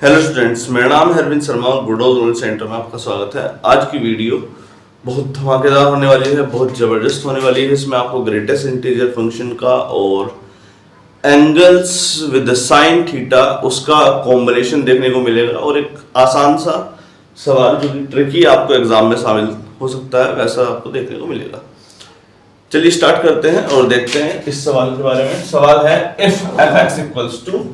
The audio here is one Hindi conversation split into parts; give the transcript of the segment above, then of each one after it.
हेलो स्टूडेंट्स, मेरा नाम है अरविंद शर्मा और बुडोज नॉलेज सेंटर में आपका स्वागत है। आज की वीडियो बहुत धमाकेदार होने वाली है, बहुत ज़बरदस्त होने वाली है। इसमें आपको ग्रेटेस्ट इंटीजर फंक्शन का और एंगल्स विद साइन थीटा उसका कॉम्बिनेशन देखने को मिलेगा और एक आसान सा सवाल जो कि ट्रिकी आपको एग्जाम में शामिल हो सकता है वैसा आपको देखने को मिलेगा। चलिए स्टार्ट करते हैं और देखते हैं इस सवाल के बारे में। सवाल है if F X equals to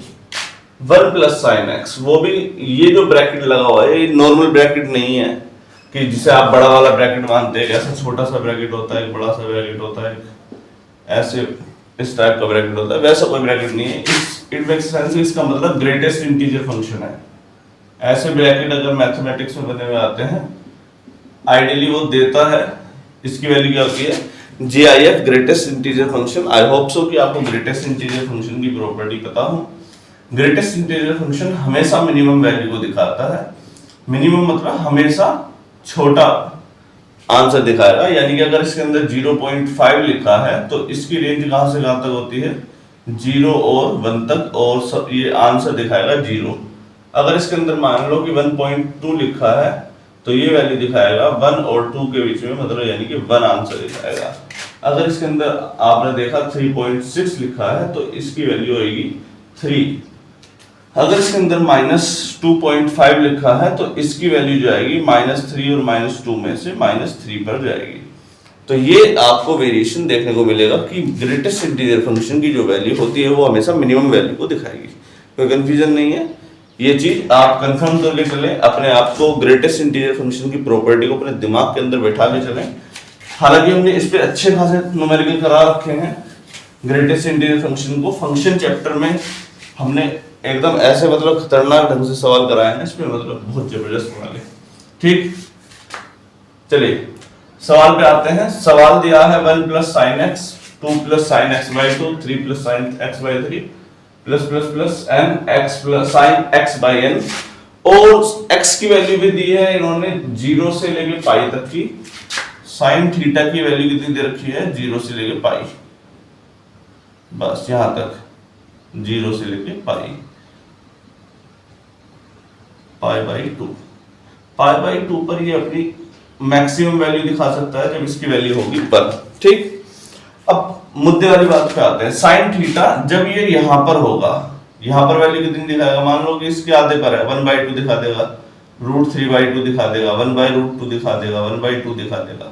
1 plus sine X, वो भी ये जो ब्रैकेट लगा हुआ है ये नॉर्मल ब्रैकेट नहीं है कि जिसे आप बड़ा वाला ब्रैकेट मानते हैं। ऐसा छोटा सा ब्रैकेट होता है, एक बड़ा सा ब्रैकेट होता है, ऐसे इस टाइप का ब्रैकेट होता है, वैसा कोई ब्रैकेट नहीं है। इट मेक्स सेंस, इसका मतलब ग्रेटेस्ट इंटीजर फंक्शन है। ऐसे ब्रैकेट अगर मैथमेटिक्स में बने हुए आते हैं आइडियली वो देता है, इसकी वैल्यू क्या होती है GIF greatest integer function. I hope so कि आपको ग्रेटेस्ट इंटीजर फंक्शन की प्रॉपर्टी पता हो। ग्रेटेस्ट इंटीजर फंक्शन हमेशा मिनिमम वैल्यू को दिखाता है। मिनिमम मतलब हमेशा छोटा आंसर दिखाएगा, यानी कि अगर इसके अंदर 0.5 लिखा है तो इसकी रेंज कहां से कहां तक होती है 0 और 1 तक, और ये आंसर दिखाएगा 0। अगर इसके अंदर मान लो कि 1.2 लिखा है तो ये वैल्यू दिखाएगा 1 और 2 के बीच में, मतलब यानी कि 1 आंसर दिखाएगा। अगर इसके अंदर आपने देखा 3.6 लिखा है तो इसकी वैल्यू होगी 3। अगर इसके अंदर -2.5 लिखा है तो इसकी वैल्यू जो आएगी -3 और -2 में से -3 पर जाएगी। तो ये आपको वेरिएशन देखने को मिलेगा कि ग्रेटेस्ट इंटीजर फंक्शन की जो वैल्यू होती है वो हमेशा मिनिमम वैल्यू को दिखाएगी। कोई कंफ्यूजन नहीं है, ये चीज आप कंफर्म कर ले चलें, अपने आप को ग्रेटेस्ट इंटीजर फंक्शन की प्रॉपर्टी को अपने दिमाग के अंदर बैठा के चलें। हालांकि हमने इस पे अच्छे खासे न्यूमेरिकल करा रखे हैं ग्रेटेस्ट इंटीजर फंक्शन को। फंक्शन चैप्टर में हमने एकदम ऐसे मतलब खतरनाक ढंग से सवाल कराए हैं, इसमें मतलब बहुत जबरदस्त वाले। ठीक, चलिए सवाल पे आते हैं। सवाल दिया है 1 plus sine X, 2 plus sine X by 2, 3 plus sine X by 3 plus plus plus N X plus sine X by N, और एक्स की वैल्यू भी दी है इन्होंने 0 से लेके पाई तक की। साइन थीटा की वैल्यू कितनी दे रखी है 0 से लेके पाई, बस यहां तक 0 से लेके पाई बाई 2। पाई बाई 2 पर ये अपनी मैक्सिमम वैल्यू दिखा सकता है जब इसकी वैल्यू होगी 1। ठीक, अब मुद्दे वाली बात पे आते हैं। साइन थीटा जब ये यहां पर होगा, यहां पर वैल्यू कितनी दिखाएगा, मान लो कि इसके आधे पर है 1/2 दिखा देगा, √3/2 दिखा देगा, 1/√2 दिखा देगा, 1/2 दिखा देगा।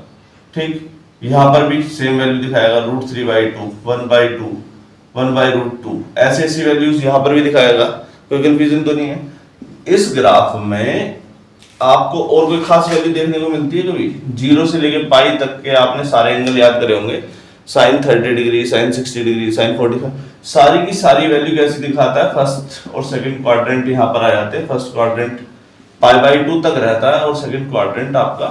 ठीक, यहां पर भी सेम वैल्यू दिखाएगा √3/2, 1/2, 1/√2, ऐसे ऐसी वैल्यूज यहां पर भी दिखाएगा। कोई कंफ्यूजन तो नहीं है। इस ग्राफ में आपको और कोई खास वैल्यू देखने को मिलती है कभी? 0 से लेके पाई तक के आपने सारे एंगल याद करे होंगे, sine 30 degree, sine 60 degree, sine 45, सारी की सारी वैल्यू कैसे दिखाता है, फर्स्ट और सेकंड क्वाड्रेंट यहां पर आ जाते हैं। फर्स्ट क्वाड्रेंट π/2 तक रहता है और सेकंड क्वाड्रेंट आपका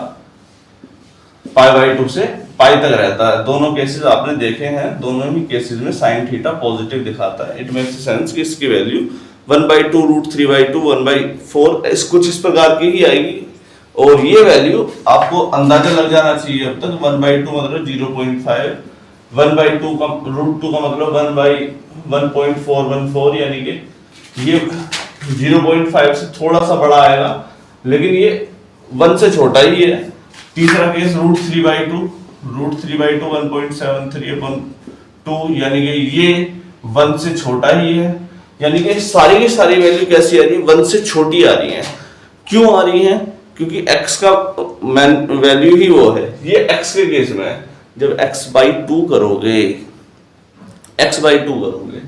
π/2 से पाई तक रहता है। दोनों केसेस आपने देखे हैं, दोनों ही केसेस में साइन थीटा पॉजिटिव दिखाता है। इट मेक्स सेंस कि इसकी वैल्यू 1/2 √3/2 1/4 कुछ इस प्रकार की ही आएगी, और ये वैल्यू आपको अंदाजा लग जाना चाहिए अब तक। 1/2 मतलब 0.5, 1/2 का √2 का मतलब 1/1.414, यानी कि ये 0.5 से थोड़ा सा बड़ा आएगा, लेकिन ये 1 से छोटा ही है। तीसरा केस √3/2, 1.73/2, यानी कि ये 1 से छोटा ही है, यानी कि सारी की सारी वैल्यू कैसी आ रही है 1 से छोटी आ रही है। क्यों आ रही है? क्योंकि x का वैल्यू ही वो है। ये x के केस में है, जब x/2 करोगे, x/2 करोगे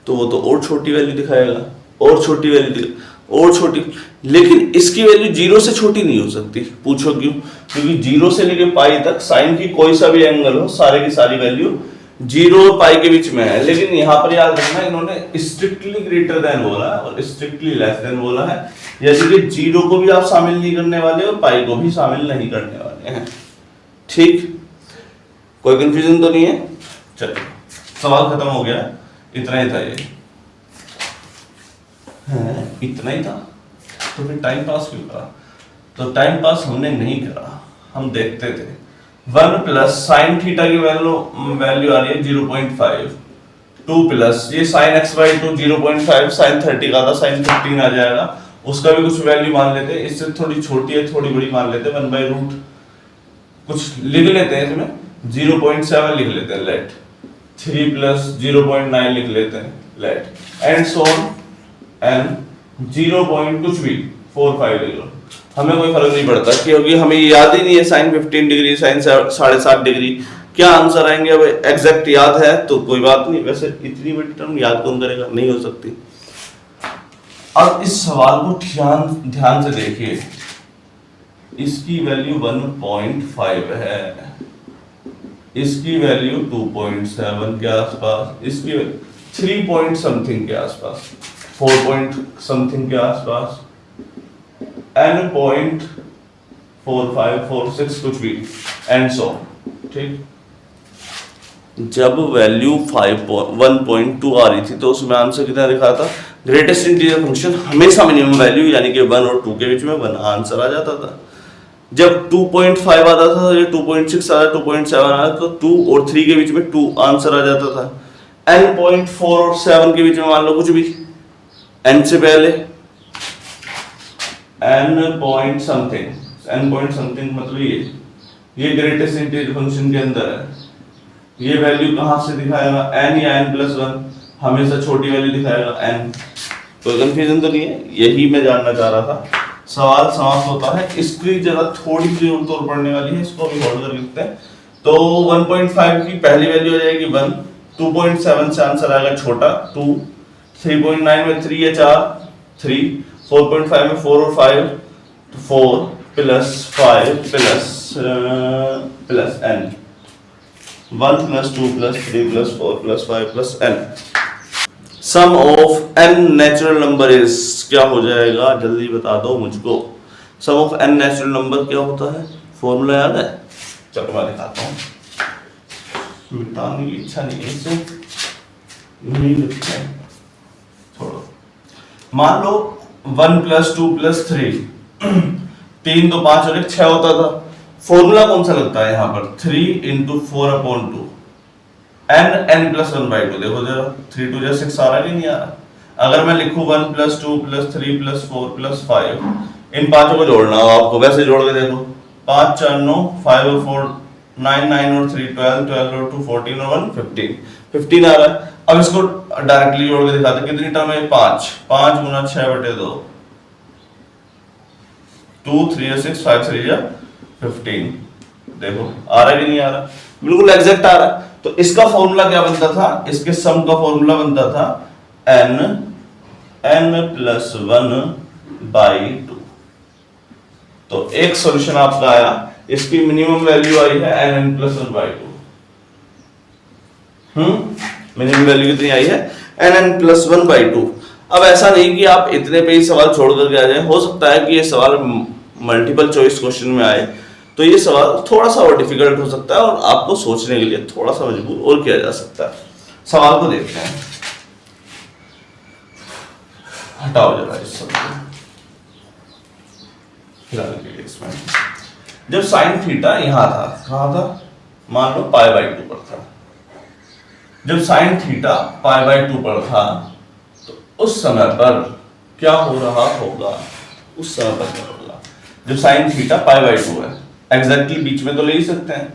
तो वो तो और छोटी वैल्यू दिखाएगा, और छोटी वैल्यू और छोटी, लेकिन इसकी वैल्यू 0 से छोटी नहीं हो सकती। पूछो क्यों? क्योंकि 0 से लेके पाई तक साइन की कोई सा भी एंगल हो, सारे की सारी वैल्यू 0 और पाई के बीच में है। लेकिन यहाँ पर याद रखना, इन्होंने स्ट्रिक्टली ग्रेटर देन बोला है और स्ट्रिक्टली लेस देन बोला है, जैसे कि 0 को भी आप शामिल नहीं करने वाले और पाई को भी शामिल नहीं करने वाले हैं। ठीक, कोई कंफ्यूजन तो नहीं है? चलिए सवाल खत्म हो गया, इतना ही था। ये इतना ही था, तो फिर टाइम पास क्यों करा? तो टाइम पास हमने नहीं करा, हम देखते थे। 1 प्लस साइन थीटा की वैल्यू आ रही है 0.5, 2 प्लस ये साइन x/2 0.5, साइन 30 का था साइन 15 आ जाएगा, उसका भी कुछ वैल्यू मान लेते हैं, इससे थोड़ी छोटी है थोड़ी बड़ी मान लेते हैं 1/रूट, कुछ लिख लेते हैं इसमें 0.7 लिख लेते हैं लेट, 3 प्लस 0.9 लिख लेते हैं लेट, एंड सो एन 0. कुछ भी 4, 5 लिख लो, हमें कोई फर्क नहीं पड़ता क्योंकि हमें याद ही नहीं है साइन 15 डिग्री साइन 7.5 डिग्री क्या आंसर आएंगे। अब एग्जैक्ट याद है तो कोई बात नहीं, वैसे इतनी बड़ी टर्म याद कौन करेगा, नहीं हो सकती। अब इस सवाल को ध्यान से देखिए, इसकी वैल्यू 1.5 है, इसकी वैल्यू 2.7 के आसपास, इसकी 3 पॉइंट समथिंग के आसपास, 4 पॉइंट समथिंग के आसपास, n पॉइंट 4, 5, 4, 6 कुछ भी, एंड सो, ठीक। जब वैल्यू 1.2 आ रही थी तो उसमें आंसर कितना दिखा था, ग्रेटेस्ट इंटीजर फंक्शन हमेशा मिनिमम वैल्यू यानी कि 1 और 2 के बीच में 1 आंसर आ जाता था। जब 2.5 आता था या 2.6 आता, 2.7 आता तो 2 और 3 के बीच में 2 आंसर आ जाता था। n पॉइंट 4 और 7 के बीच में मान लो कुछ भी, n से पहले n पॉइंट समथिंग मतलब ये ग्रेटेस्ट इंटीजर फंक्शन के अंदर है। ये वैल्यू कहां से दिखाएगा, n या n+1, हमेशा छोटी वैल्यू दिखाएगा n। कोई कंफ्यूजन तो नहीं है, यही मैं जानना चाह रहा था। सवाल समाप्त होता है, इसकी जगह थोड़ी सी जरूरत और पड़ने वाली है, इसको अभी होल्ड कर लेते हैं। तो 1.5 की पहली वैल्यू हो जाएगी 1, 2.7 से आंसर आएगा छोटा 2, 3.9 में 3 या 4, 3, 4.5 में 4 और 5, 4 plus 5 plus n, 1 plus 2 plus 3 plus 4 plus 5 plus n। Sum of n natural number is, क्या हो जाएगा जल्दी बता दो मुझको। Sum of n natural number क्या होता है, फॉर्मूला याद है, चलो मैं दिखाता हूँ, मिटाने की इच्छा नहीं है इससे, नहीं लिखते हैं छोड़ो। मान लो 1 प्लस 2 प्लस 3, 3 2 5 और 1 6 होता था। फॉर्मूला कौन सा लगता है यहाँ पर, 3 × 4/2 n+1/2। देखो जरा 3 2 जा 6 आ रहा है कि नहीं आ रहा। अगर मैं लिखूं 1 प्लस 2 प्लस 3 प्लस 4 प्लस 5, इन पांचों को जोड़ना हो आपको, वैसे जोड़ के देखो, 5 4 9, 5 और 4 9, 9 और 3 12, 12 और 2 14 और 1 15, 15 आ रहा है। अब इसको डायरेक्टली जोड़ के दिखाते, कितनी टर्म है, 5, 5 गुना 6/2, 2 3 6 5 3 15। देखो आ रहा है कि नहीं आ रहा, बिल्कुल एग्जैक्ट आ रहा है। तो इसका फॉर्मूला क्या बनता था, इसके सम का फॉर्मूला बनता था n+1/2। तो एक सॉल्यूशन आपका आया, इसकी मिनिमम वैल्यू आई है n+1/2। मिनिमम वैल्यू कितनी आई है, n+1/2। अब ऐसा नहीं कि आप इतने पे ही सवाल छोड़ करके आ जाए, हो सकता है कि ये सवाल मल्टीपल चॉइस क्वेश्चन में आए तो ये सवाल थोड़ा सा और डिफिकल्ट हो सकता है और आपको सोचने के लिए थोड़ा सा मजबूर और किया जा सकता है। सवाल को देखते हैं, हटाओ जरा इस सब को इसमें। जब साइन थीटा यहां था, कहां था, मान लो π/2 पर था। जब साइन थीटा π/2 पर था तो उस समय पर क्या हो रहा होगा, उस समय पर क्या होगा जब साइन थीटा π/2 है, एग्जैक्टली बीच में तो ले ही सकते हैं।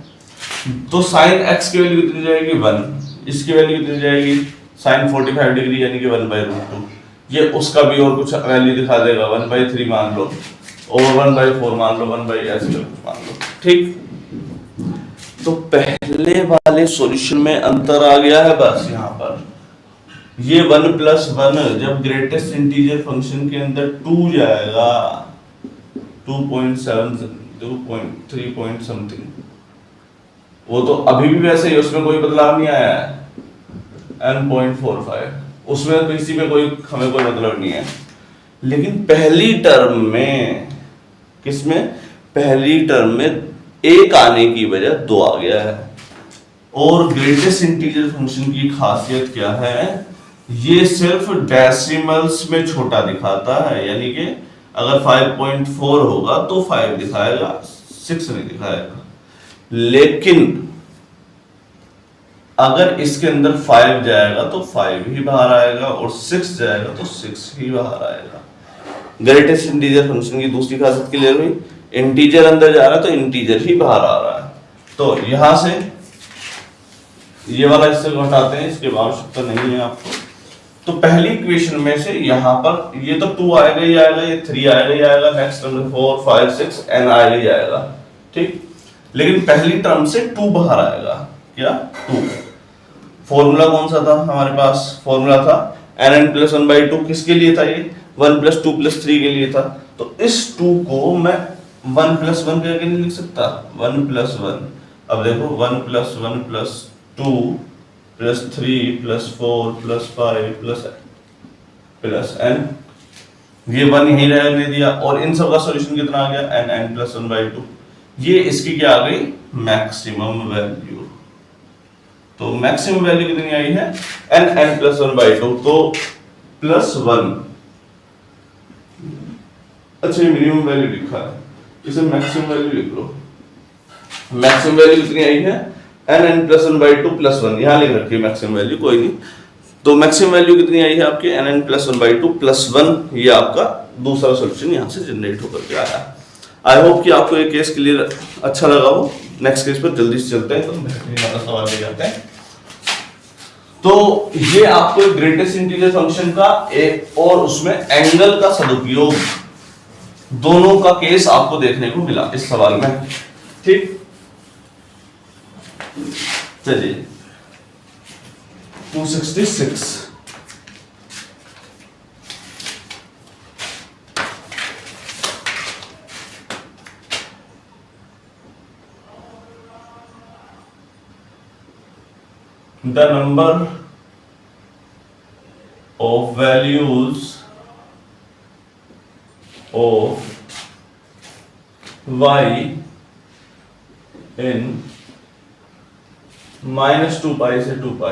तो साइन x की वैल्यू कितनी जाएगी 1, इसकी वैल्यू कितनी जाएगी साइन 45 डिग्री यानी कि 1/√2। ये उसका भी और कुछ वैल्यू दिखा देगा, 1/3 मान लो और 1/4 मान लो, 1 ऐसे कुछ मान लो, ठीक। तो पहले वाले सॉल्यूशन में अंतर आ गया है बस यहाँ पर। ये 1+1 जब ग्रेटेस्ट इंटीजर फंक्शन के अंदर 2 जाएगा, 2.7 2.3 पॉइंट समथिंग, वो तो अभी भी वैसे ही, उसमें कोई बदलाव नहीं आया है। n.45 उसमें किसी में कोई हमें कोई मतलब नहीं है। लेकिन पहली टर्म में, किसमें, पहली टर्म में 1 आने की बजाय 2 आ गया है। और ग्रेटेस्ट इंटीजर फंक्शन की खासियत क्या है, ये सिर्फ डेसिमल्स में छोटा दिखाता है, यानी कि अगर 5.4 होगा तो 5 दिखाएगा, 6 नहीं दिखाएगा। लेकिन अगर इसके अंदर 5 जाएगा तो 5 ही बाहर आएगा और 6 जाएगा तो 6 ही बाहर आएगा। ग्रेटेस्ट इंटीजर फंक्शन की दूसरी खासियत क्लियर हुई, इंटीजर अंदर जा रहा है तो इंटीजर ही बाहर आ रहा है। तो यहां से ये वाला हिस्से को हटाते हैं, इसकी आवश्यकता नहीं है आपको। तो पहली इक्वेशन में से यहां पर ये तो 2 आएगा ही आएगा, ये 3 आएगा ही आएगा, नेक्स्ट टर्म में 4 5 6 n आएगा ही आएगा, ठीक। लेकिन पहली टर्म से 2 बाहर आएगा, क्या 2। फॉर्मूला कौन सा था हमारे पास, फॉर्मूला था nn + 1/2, किसके लिए था ये, 1 + 2 + 3 के लिए था। तो इस 2 को मैं 1 + 1 करके नहीं लिख सकता, 1 + 1। अब देखो 1 + 1 + 2 + 3 + 4 + 5 + n, ये 1 यहीं रहने दिया, और इन सब का सॉल्यूशन कितना आ गया, nn + 1/2। ये इसकी क्या आ गई, मैक्सिमम वैल्यू। तो मैक्सिमम वैल्यू कितनी आई है, nn + 1/2, तो +1। अच्छा ये मिनिमम वैल्यू लिखा है, इसे मैक्सिमम वैल्यू लिख लो। मैक्सिमम वैल्यू कितनी आई है, nn + 1/2 +1, यहां लिख रखी है मैक्सिमम वैल्यू, कोई नहीं। तो मैक्सिमम वैल्यू कितनी आई है आपकी, nn + 1/2 +1, ये आपका दूसरा सॉल्यूशन यहां से जनरेट होकर के आया। आई होप कि आपको ये केस क्लियर अच्छा लगा हो। नेक्स्ट केस पर जल्दी से चलते हैं, तो बेहतरीन वाला सवाल ले जाते हैं। तो ये आपको ग्रेटेस्ट इंटीजर फंक्शन का एक और उसमें एंगल का सदुपयोग, दोनों का केस आपको देखने को मिला इस सवाल में, ठीक। चलिए 266, the number of values of y in -2π से 2π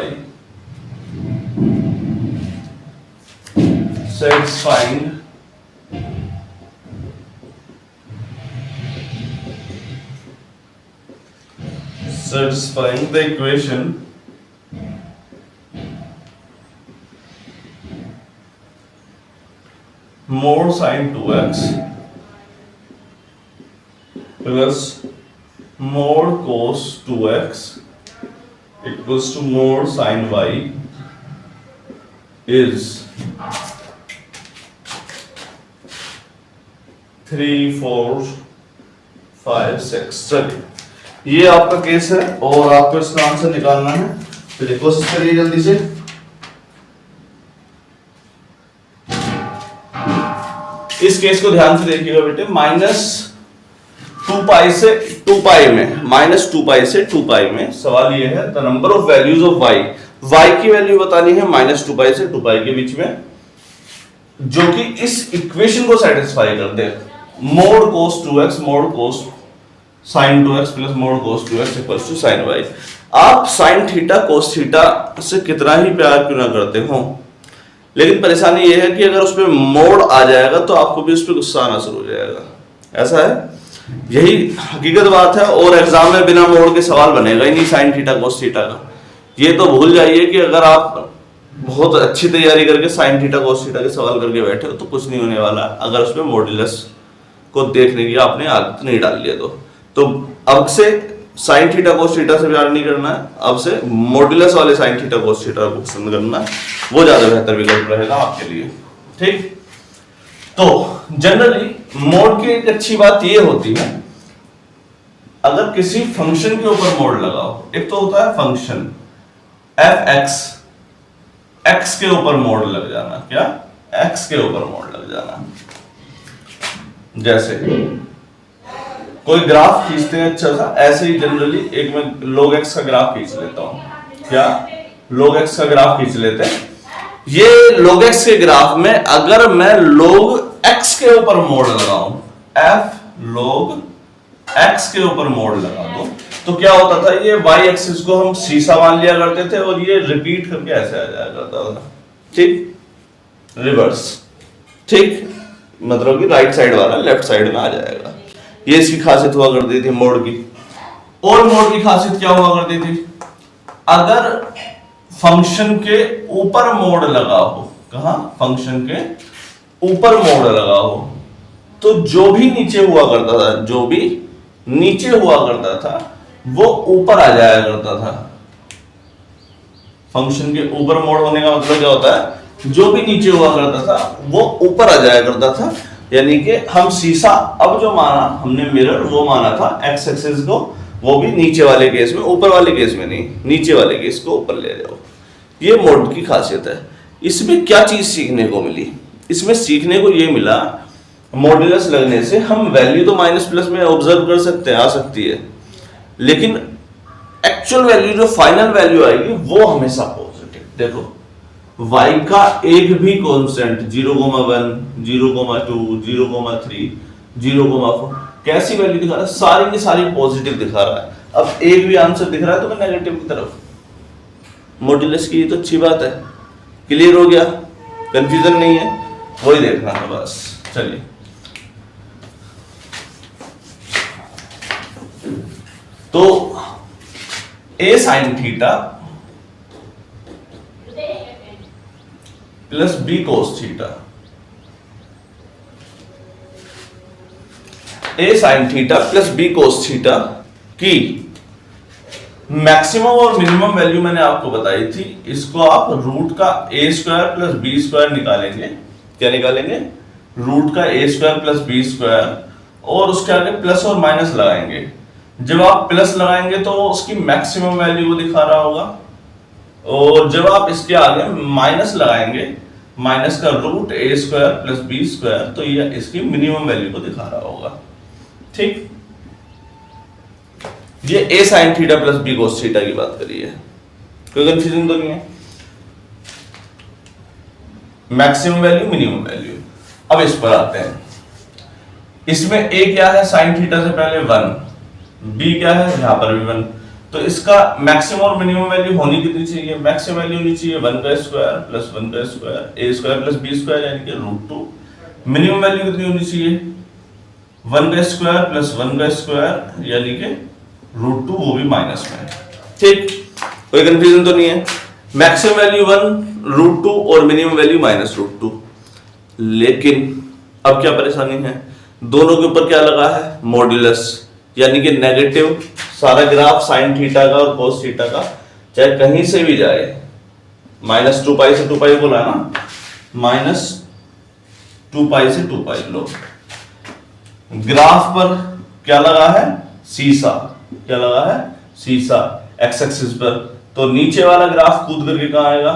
satisfying the equation mod sin 2x plus mod cos 2x equals to mod sin y is 3 4 5 6। चलिए ये आपका केस है और आपको इसका आंसर निकालना है, तो कोशिश करिए जल्दी से। इस केस को ध्यान से देखिएगा बेटे, -2π से 2π में, -2π से 2π में सवाल ये है the number of values of y की वैल्यू बतानी है -2π से 2π के बीच में, जो कि इस इक्वेशन को सेटिस्फाई कर दे। mod cos 2x mod cos sin 2x plus mod cos 2x equals to sin y। आप sin थीटा cos थीटा से कितना ही प्यार क्यों ना करते हो, लेकिन परेशानी ये है कि अगर उसमें मोड आ जाएगा तो आपको भी उस पर गुस्सा आना शुरू हो जाएगा। ऐसा है, यही हकीकत बात है। और एग्जाम में बिना मोड के सवाल बनेगा ही नहीं sin थीटा cos थीटा का। ये तो भूल जाइए कि अगर आप बहुत अच्छी तैयारी करके sin थीटा cos थीटा के सवाल करके बैठे हो तो कुछ नहीं होने वाला, अगर उसमें मॉड्यूलस को देखने की आपने आदत नहीं डाल लिया तो अब से sin थीटा cos थीटा से प्यार नहीं करना है, अब से मॉड्यूलस वाले sin थीटा cos थीटा को पसंद करना है, वो ज्यादा बेहतर विकल्प रहेगा आपके लिए, ठीक। तो जनरली मोड की एक अच्छी बात ये होती है, अगर किसी फंक्शन के ऊपर मोड लगाओ, एक तो होता है फंक्शन f(x), x के ऊपर मोड लग जाना, क्या x के ऊपर मोड लग जाना। जैसे कोई ग्राफ खींचते हैं अच्छा सा, ऐसे ही जनरली एक मैं log x का ग्राफ खींच लेता हूं, क्या log x का ग्राफ खींच लेते हैं। ये log x के ग्राफ में अगर मैं log x के ऊपर मोड लगाऊं, f log x के ऊपर मोड लगा दो, तो क्या होता था, ये y एक्सिस को हम शीशा मान लिया करते थे और ये रिपीट करके ऐसे आ जाया करता था, ठीक, रिवर्स, ठीक, मतलब कि राइट साइड वाला लेफ्ट साइड में आ जाएगा। ये इसकी खासियत हुआ करती थी मोड की। और मोड की खासियत क्या हुआ करती थी, अगर फंक्शन के ऊपर मोड लगा हो, कहां, फंक्शन के ऊपर मोड़ लगा हो तो जो भी नीचे हुआ करता था, जो भी नीचे हुआ करता था वो ऊपर आ जाया करता था। फंक्शन के ऊपर मोड़ होने का मतलब क्या होता है, जो भी नीचे हुआ करता था वो ऊपर आ जाया करता था। यानी कि हम शीशा अब जो माना हमने मिरर वो माना था एक्स एक्सिस को, वो भी नीचे वाले केस में, ऊपर वाले केस में नहीं, नीचे वाले केस को ऊपर ले जाओ। ये मोड की खासियत है। इसमें क्या चीज सीखने को मिली, इसमें सीखने को ये मिला मॉड्यूलस लगने से हम वैल्यू तो माइनस प्लस में ऑब्जर्व कर सकते हैं, आ सकती है, लेकिन एक्चुअल वैल्यू जो फाइनल वैल्यू आएगी वो हमेशा पॉजिटिव। देखो y का एक भी कांस्टेंट 0,1, 0,2, 0,3, 0,4 कैसी वैल्यू दिखा रहा है, सारी की सारी पॉजिटिव दिखा रहा है। अब एक भी आंसर दिख रहा है तो मैं नेगेटिव की तरफ, मॉड्यूलस की तो अच्छी बात है। क्लियर हो गया, कंफ्यूजन नहीं है, वही देखना है बस। चलिए तो a sin theta plus b cos theta, a sin theta plus b cos theta की मैक्सिमम और मिनिमम वैल्यू मैंने आपको बताई थी। इसको आप रूट का a square plus b square निकालेंगे। क्या निकालेंगे, रूट का a square plus b square, और उसके आगे प्लस और माइनस लगाएंगे। जब आप प्लस लगाएंगे तो उसकी मैक्सिमम वैल्यू को दिखा रहा होगा, और जब आप इसके आगे माइनस लगाएंगे, माइनस का root a square plus b square, तो ये इसकी मिनिमम वैल्यू को दिखा रहा होगा। ठीक, ये a sin theta plus b cos theta की बात करी है, कोई कंफ्यूजन तो नहीं है। Maximum value, minimum value. अब इस पर आते हैं। इसमें a क्या है, sin थीटा से पहले 1, b क्या है, यहां पर भी 1, तो इसका मैक्सिमम और मिनिमम वैल्यू होनी कितनी चाहिए, मैक्सिमम वैल्यू होनी चाहिए 1 का स्क्वायर प्लस 1 का square, a square plus b square यानी कि √2। मिनिमम वैल्यू कितनी होनी चाहिए, 1 का स्क्वायर प्लस 1 का स्क्वायर यानी कि √2, वो भी माइनस में। ठीक, कोई कंफ्यूजन तो नहीं है। मैक्सिमम वैल्यू 1 √2 और मिनिमम वैल्यू माइनस √2। लेकिन अब क्या परेशानी है, दोनों के ऊपर क्या लगा है, मॉड्यूलस, यानी कि नेगेटिव। सारा ग्राफ साइन थीटा का और कोस थीटा का चाहे कहीं से भी जाए, -2 पाई से 2 पाई बोला ना, -2 पाई से 2 पाई लो। ग्राफ पर क्या लगा है, शीशा। क्या लगा है, शीशा एक्स एक्सिस पर। तो नीचे वाला ग्राफ कूद करके कहां आएगा,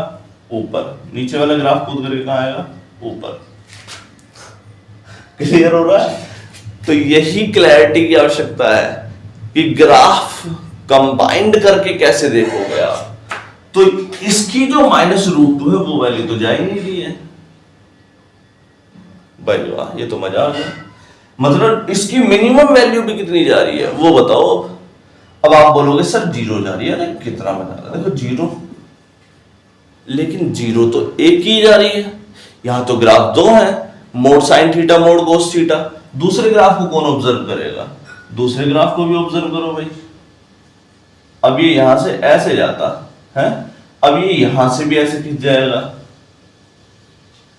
ऊपर। नीचे वाला ग्राफ कूद करके कहां आएगा, ऊपर। क्लियर हो रहा है। तो यही क्लैरिटी की आवश्यकता है कि ग्राफ कंबाइंड करके कैसे देखोगे आप। तो इसकी जो -√2 है वो वैल्यू तो जा ही नहीं रही है भाई, वाह, ये तो मजा आ गया। मतलब इसकी मिनिमम वैल्यू भी कितनी जा रही है वो बताओ। अब आप बोलोगे सर 0 जा रही है, अरे कितना मजा आ रहा है, देखो 0, लेकिन 0 तो एक ही जा रही है। यहां तो ग्राफ 2 है, mod sine theta mode cos theta. दूसरे ग्राफ को कौन ऑब्जर्व करेगा, दूसरे ग्राफ को भी ऑब्जर्व करो भाई। अब ये यहां से ऐसे जाता है, अब ये यहां से भी ऐसे खिंच जाएगा,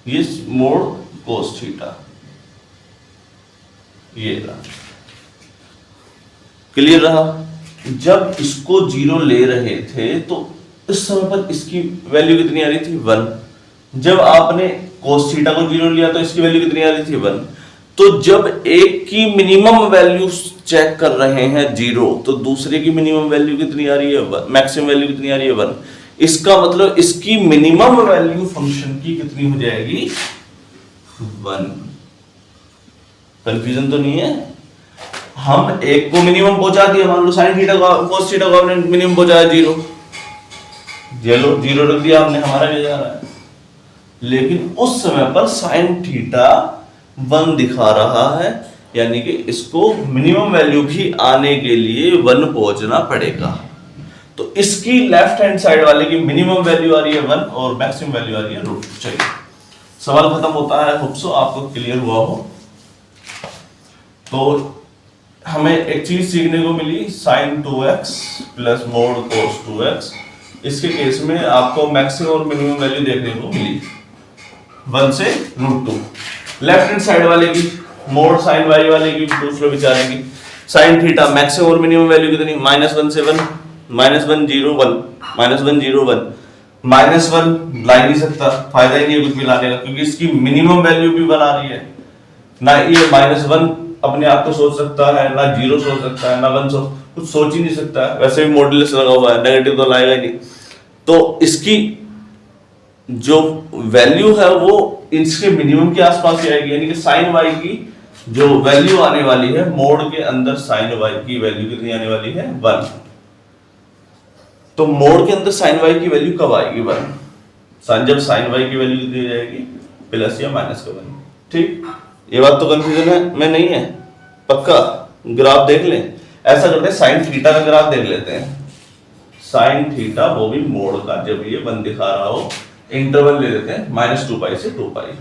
ये मोड कोस थीटा, ये रहा। क्लियर रहा। जब इसको 0 ले रहे थे तो इस समय पर इसकी वैल्यू कितनी आ रही थी, 1। जब आपने कोस थीटा को 0 लिया तो इसकी वैल्यू कितनी आ रही थी, 1। तो जब एक की मिनिमम वैल्यू चेक कर रहे हैं 0, तो दूसरे की मिनिमम वैल्यू कितनी आ रही है, 1। मैक्सिमम वैल्यू कितनी आ रही है, 1। इसका मतलब इसकी मिनिमम वैल्यू फंक्शन की कितनी हो जाएगी, 1। कंफ्यूजन तो नहीं है। हम एक को मिनिमम पहुंचा दिया, मान लो साइन थीटा को कोस थीटा को हमने मिनिमम पहुंचाया 0, 0 रख दिया हमने, हमारा क्या जा रहा है। लेकिन उस समय पर साइन थीटा 1 दिखा रहा है, यानी कि इसको मिनिमम वैल्यू भी आने के लिए 1 पहुंचना पड़ेगा। तो इसकी लेफ्ट हैंड साइड वाले की मिनिमम वैल्यू आ रही है 1 और मैक्सिमम वैल्यू आ रही है √2। चलिए सवाल खत्म होता है, होप सो आपको क्लियर हुआ हो। तो हमें एक चीज सीखने को मिली, sin 2x plus mode cos 2x। इसके केस में आपको मैक्सिमम और मिनिमम वैल्यू देखने को मिली 1 से √2। लेफ्ट हैंड साइड वाले की मोड साइन वाई वाले की पूछ लो बेचारे की। साइन थीटा मैक्सिमम और मिनिमम वैल्यू कितनी, -1 से 1, -1 0 1, -1 0 1, -1 ला ही नहीं सकता, फायदा ही नहीं है कुछ भी लाने का, क्योंकि इसकी मिनिमम वैल्यू भी बना रही है ना। ये -1 अपने आप को सोच सकता है, ना 0 सोच सकता है, ना 1 कुछ सोच ही नहीं सकता है। वैसे भी मॉड्यूलस लगा हुआ है, नेगेटिव तो लाएगा ही नहीं। तो इसकी जो वैल्यू है वो इसके मिनिमम के आसपास ही आएगी, यानी कि साइन वाई की जो वैल्यू आने वाली है मोड के अंदर, साइन वाई की वैल्यू कितनी आने वाली है, 1। तो मोड के अंदर साइन वाई की वैल्यू कब आएगी, 1। जब साइन वाई की वैल्यू कितनी जाएगी, प्लस या माइनस का 1। ठीक, ये बात तो कंफ्यूजन में नहीं है, पक्का। ग्राफ देख लें, ऐसा करते हैं साइन थीटा का ग्राफ देख लेते हैं। साइन थीटा वो भी मोड का, जब ये 1 दिखा रहा हो, इंटरवल ले लेते हैं -2 पाई से 2 पाई,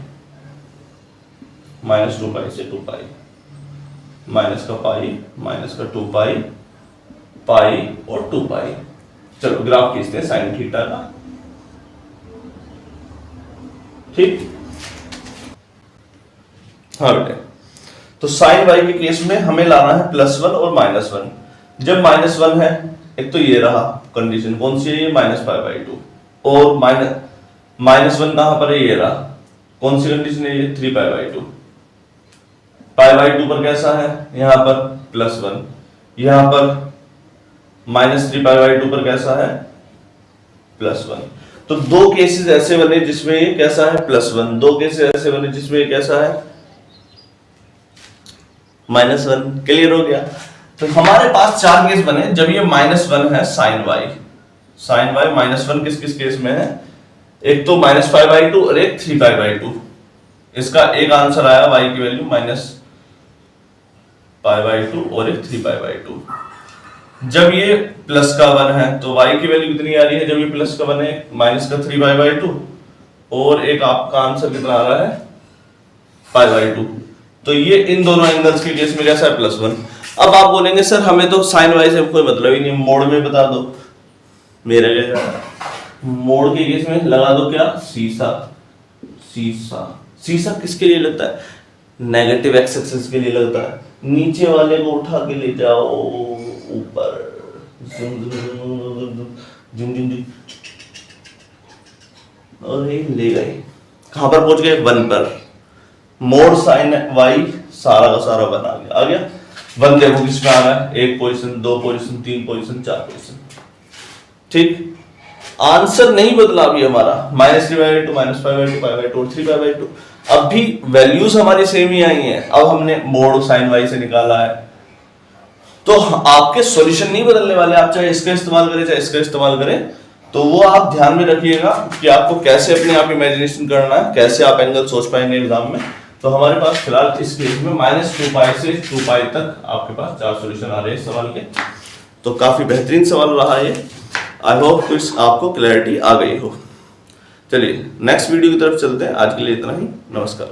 -2 पाई से 2 पाई, माइनस का पाई, माइनस का 2 पाई, पाई और 2 पाई। चलो ग्राफ खींचते हैं साइन थीटा का। ठीक, हाँ बेटे, तो साइन वाई के केस में हमें लाना है +1 और -1। जब -1 है, एक तो ये रहा कंडीशन, कौन सी है ये, -π/2, और -1 कहां पर है, ये रहा, कौन सी कंडीशन है ये, 3π/2। π/2 पर कैसा है, यहां पर +1, यहां पर -3π/2 पर कैसा है, +1। तो दो केसेस ऐसे बने जिसमें ये कैसा है, +1, दो केसेस ऐसे बने जिसमें ये कैसा है, -1। क्लियर हो गया। तो हमारे पास 4 केस बने जब ये -1 है साइन वाई। साइन वाई -1 किस किस केस में है, एक तो -π/2 और एक 3π/2। इसका एक आंसर आया y की वैल्यू -π/2 और एक 3π/2। जब ये प्लस का 1 है तो y की वैल्यू कितनी आ रही है, जब ये प्लस का 1 है, -3π/2 और एक आपका आंसर कितना आ रहा है, π/2। तो ये इन दोनों एंगल्स के केस में कैसा है, +1। अब आप बोलेंगे सर हमें तो साइन वाई से कोई मतलब ही नहीं, मोड में बता दो। मेरा क्या, मोड के केस में लगा दो क्या, शीशा। शीशा, शीशा किसके लिए लगता है, नेगेटिव एक्स एक्सिस के लिए लगता है। नीचे वाले को उठा के ले जाओ ऊपर, और ये ले गए, कहां पर पहुंच गए, 1 पर। मोड साइन वाई सारा का सारा बना आ गया। 1 देखो किस में आ रहा है, 1 पोजीशन, 2 पोजीशन, 3 पोजीशन, 4 पोजीशन। ठीक, आंसर नहीं बदला अभी हमारा, -3/2, -π/2, π/2 और 3π/2। अब भी वैल्यूज हमारी सेम ही आई हैं। अब हमने मोड साइन वाई से निकाला है, तो आपके सॉल्यूशन नहीं बदलने वाले, आप चाहे इसका इस्तेमाल करें चाहे इसका इस्तेमाल करें। तो वो आप ध्यान में रखिएगा कि आपको कैसे अपने आप इमेजिनेशन करना है, कैसे आप एंगल सोच पाएंगे एग्जाम में। तो हमारे पास फिलहाल इस केस में -2 पाई से 2 पाई तक आपके पास 4 सॉल्यूशन आ रहे हैं इस सवाल के। तो काफी बेहतरीन सवाल रहा ये। आई होप तो आपको क्लैरिटी आ गई हो। चलिए नेक्स्ट वीडियो की तरफ चलते हैं। आज के लिए इतना ही, नमस्कार।